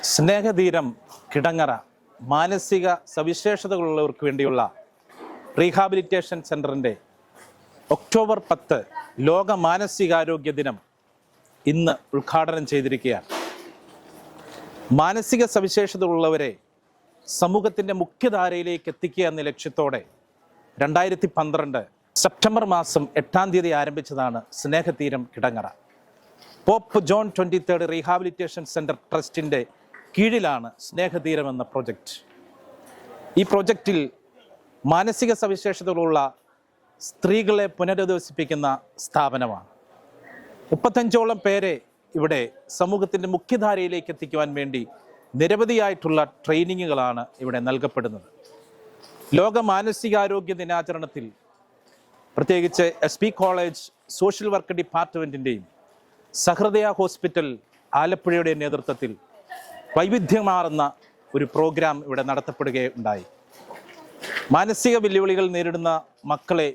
സ്നേഹതീരം കിടങ്ങറ മാനസിക സവിശേഷതകളുള്ളവർക്ക് വേണ്ടിയുള്ള rehabilitation സെൻ്ററിൻ്റെ October 10 ലോക മാനസികാരോഗ്യ ദിനം ഇന്ന് ഉദ്ഘാടനം ചെയ്തിരിക്കുകയാണ്. മാനസിക സവിശേഷതകളുള്ളവരെ സമൂഹത്തിൻ്റെ മുഖ്യധാരയിലേക്ക് എത്തിക്കുക എന്ന ലക്ഷ്യത്തോടെ 2012 സെപ്റ്റംബർ മാസം 8-ാം തീയതി ആരംഭിച്ചതാണ് Snehatheeram Kidangara. Pope John 23 rehabilitation centre ട്രസ്റ്റിൻ്റെ കീഴിലാണ് സ്നേഹതീരം എന്ന പ്രൊജക്റ്റ്. ഈ പ്രൊജക്റ്റിൽ മാനസിക സവിശേഷതകളുള്ള സ്ത്രീകളെ പുനരധിവസിപ്പിക്കുന്ന സ്ഥാപനമാണ്. 35ഓളം പേരെ ഇവിടെ സമൂഹത്തിൻ്റെ മുഖ്യധാരയിലേക്ക് എത്തിക്കുവാൻ വേണ്ടി നിരവധിയായിട്ടുള്ള ട്രെയിനിങ്ങുകളാണ് ഇവിടെ നൽകപ്പെടുന്നത്. ലോക മാനസികാരോഗ്യ ദിനാചരണത്തിൽ പ്രത്യേകിച്ച് SP കോളേജ് സോഷ്യൽ വർക്ക് ഡിപ്പാർട്ട്മെൻറ്റിൻ്റെയും സഹൃദയ ഹോസ്പിറ്റൽ ആലപ്പുഴയുടെ നേതൃത്വത്തിൽ വൈവിധ്യമാർന്ന ഒരു പ്രോഗ്രാം ഇവിടെ നടത്തപ്പെടുകയുണ്ടായി. മാനസിക വെല്ലുവിളികൾ നേരിടുന്ന മക്കളെ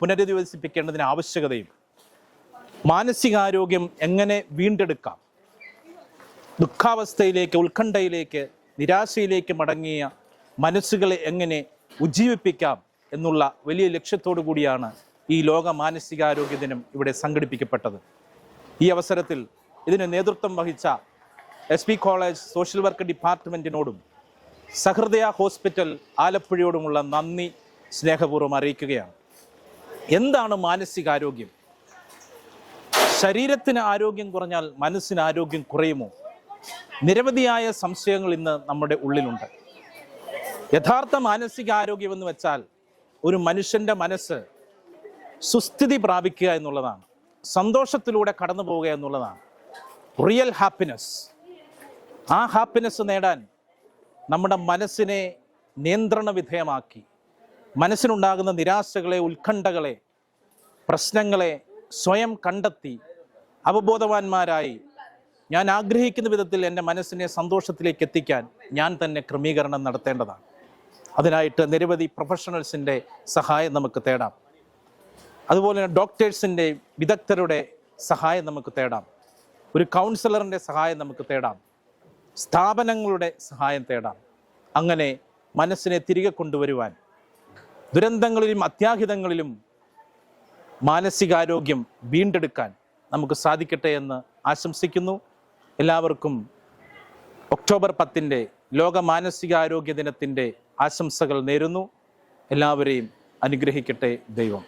പുനരധിവസിപ്പിക്കേണ്ടതിന് ആവശ്യകതയും മാനസികാരോഗ്യം എങ്ങനെ വീണ്ടെടുക്കാം, ദുഃഖാവസ്ഥയിലേക്ക്, ഉത്കണ്ഠയിലേക്ക്, നിരാശയിലേക്ക് മടങ്ങിയ മനസ്സുകളെ എങ്ങനെ ഉജ്ജീവിപ്പിക്കാം എന്നുള്ള വലിയ ലക്ഷ്യത്തോടു കൂടിയാണ് ഈ ലോക മാനസികാരോഗ്യ ദിനം ഇവിടെ സംഘടിപ്പിക്കപ്പെട്ടത്. ഈ അവസരത്തിൽ ഇതിന് നേതൃത്വം വഹിച്ച SP കോളേജ് സോഷ്യൽ വർക്ക് ഡിപ്പാർട്ട്മെൻറ്റിനോടും സഹൃദയ ഹോസ്പിറ്റൽ ആലപ്പുഴയോടുമുള്ള നന്ദി സ്നേഹപൂർവ്വം അറിയിക്കുകയാണ്. എന്താണ് മാനസികാരോഗ്യം? ശരീരത്തിന് ആരോഗ്യം കുറഞ്ഞാൽ മനസ്സിന് ആരോഗ്യം കുറയുമോ? നിരവധിയായ സംശയങ്ങൾ ഇന്ന് നമ്മുടെ ഉള്ളിലുണ്ട്. യഥാർത്ഥ മാനസികാരോഗ്യമെന്ന് വെച്ചാൽ ഒരു മനുഷ്യൻ്റെ മനസ്സ് സുസ്ഥിതി പ്രാപിക്കുക എന്നുള്ളതാണ്, സന്തോഷത്തിലൂടെ കടന്നു പോവുക എന്നുള്ളതാണ് റിയൽ ഹാപ്പിനെസ്. ആ ഹാപ്പിനെസ് നേടാൻ നമ്മുടെ മനസ്സിനെ നിയന്ത്രണ വിധേയമാക്കി മനസ്സിനുണ്ടാകുന്ന നിരാശകളെ, ഉത്കണ്ഠകളെ, പ്രശ്നങ്ങളെ സ്വയം കണ്ടെത്തി അവബോധവാന്മാരായി ഞാൻ ആഗ്രഹിക്കുന്ന വിധത്തിൽ എൻ്റെ മനസ്സിനെ സന്തോഷത്തിലേക്ക് എത്തിക്കാൻ ഞാൻ തന്നെ ക്രമീകരണം നടത്തേണ്ടതാണ്. അതിനായിട്ട് നിരവധി പ്രൊഫഷണൽസിൻ്റെ സഹായം നമുക്ക് തേടാം. അതുപോലെ തന്നെ ഡോക്ടേഴ്സിൻ്റെ, വിദഗ്ധരുടെ സഹായം നമുക്ക് തേടാം. ഒരു കൗൺസിലറിൻ്റെ സഹായം നമുക്ക് തേടാം. സ്ഥാപനങ്ങളുടെ സഹായം തേടാം. അങ്ങനെ മനസ്സിനെ തിരികെ കൊണ്ടുവരുവാൻ ദുരന്തങ്ങളിലും അത്യാഹിതങ്ങളിലും മാനസികാരോഗ്യം വീണ്ടെടുക്കാൻ നമുക്ക് സാധിക്കട്ടെ എന്ന് ആശംസിക്കുന്നു. എല്ലാവർക്കും ഒക്ടോബർ 10 ലോക മാനസികാരോഗ്യ ദിനത്തിൻ്റെ ആശംസകൾ നേരുന്നു. എല്ലാവരെയും അനുഗ്രഹിക്കട്ടെ ദൈവം.